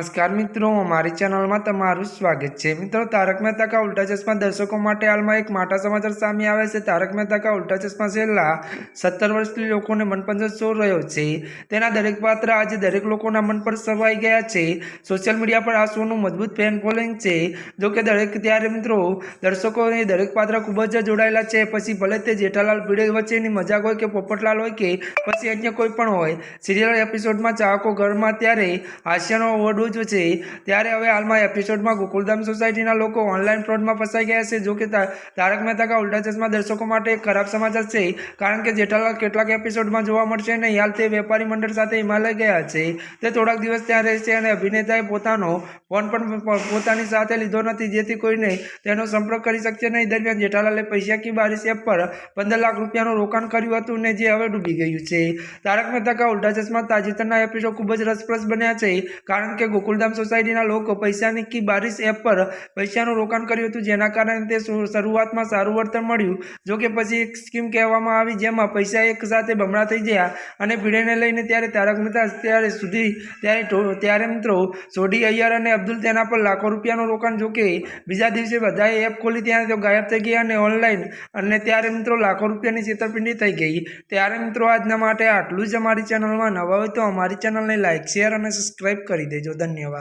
नमस्कार मित्रों, हमारी चैनल में तमारू स्वागत है। मित्रों, तारक मेहता का उल्टा चश्मा दर्शकों માટે હાલમાં એક મોટા સમાચાર સામે આવે છે। તારક મહેતા કા ઉલ્ટા ચશ્મા છેલ્લા 17 વર્ષથી લોકોને મનપસંદ શો રહ્યો છે। તેના દરેક પાત્ર આજે દરેક લોકોના મન પર છવાઈ ગયા છે। સોશિયલ મીડિયા પર આ શોનું મજબૂત ફેન ફોલોઈંગ છે। જો કે દરેક ત્યારે મિત્રો દર્શકોને દરેક પાત્ર ખૂબ જ જોડાયેલા છે। પછી ભલે તે જેઠાલાલ ભીડે વચ્ચેની મજાક હોય કે પોપટલાલ હોય કે પછી અન્ય કોઈ પણ હોય, સિરિયલ એપિસોડમાં ચાહકો ઘરમાં ત્યારે હાસ્યનો ઓવરડોઝ છે। ત્યારે હવે હાલમાં એપિસોડમાં ગોકુલધામ સોસાયટીના લોકો ઓનલાઈન ફ્રોડમાં ફસાઈ ગયા છે। જો કે તારક મહેતા કા ઉલ્ટા ચશ્મા દર્શકો માટે એક ખરાબ સમાચાર છે, કારણ કે જેઠાલાલ કેટલાક એપિસોડમાં જોવા મળશે નહીં। હાલ તે વેપારી મંડળ સાથે હિમાલય ગયા છે। તે થોડાક દિવસ ત્યાં રહેશે અને અભિનેતાએ પોતાનો ફોન પણ પોતાની સાથે લીધો નથી, જેથી કોઈને તેનો સંપર્ક કરી શકશે નહીં। દરમિયાન જેઠાલાલે પૈસા કી બારિશ એપ પર 15 લાખ રૂપિયાનું રોકાણ કર્યું હતું ને જે હવે ડૂબી ગયું છે। તારક મહેતા કા ઉલ્ટા ચશ્મા તાજેતરના એપિસોડ ખૂબ જ રસપ્રદ બન્યા છે, કારણ કે ગોકુલધામ સોસાયટીના લોકો પૈસાની કી બારિશ એપ પર પૈસાનું રોકાણ કર્યું હતું, જેના કારણે તે શરૂઆતમાં સારું વળતર મળ્યું। જો કે પછી એક સ્કીમ કહેવામાં આવી જેમાં પૈસા એક સાથે બમણા થઈ ગયા અને ભીડેને લઈને ત્યારે તારક મહેતા ત્યારે મિત્રો સોઢી અય્યર અને અબ્દુલ તેના પર લાખો રૂપિયાનું રોકાણ। જો કે બીજા દિવસે બધાએ એપ ખોલી ત્યાં તો ગાયબ થઈ ગયા અને ઓનલાઈન અને ત્યારે મિત્રો લાખો રૂપિયાની છેતરપિંડી થઈ ગઈ। ત્યારે મિત્રો આજના માટે આટલું જ। અમારી ચેનલમાં નવા હોય તો અમારી ચેનલને લાઈક, શેર અને સબસ્ક્રાઈબ કરી દેજો। ધન્યવાદ।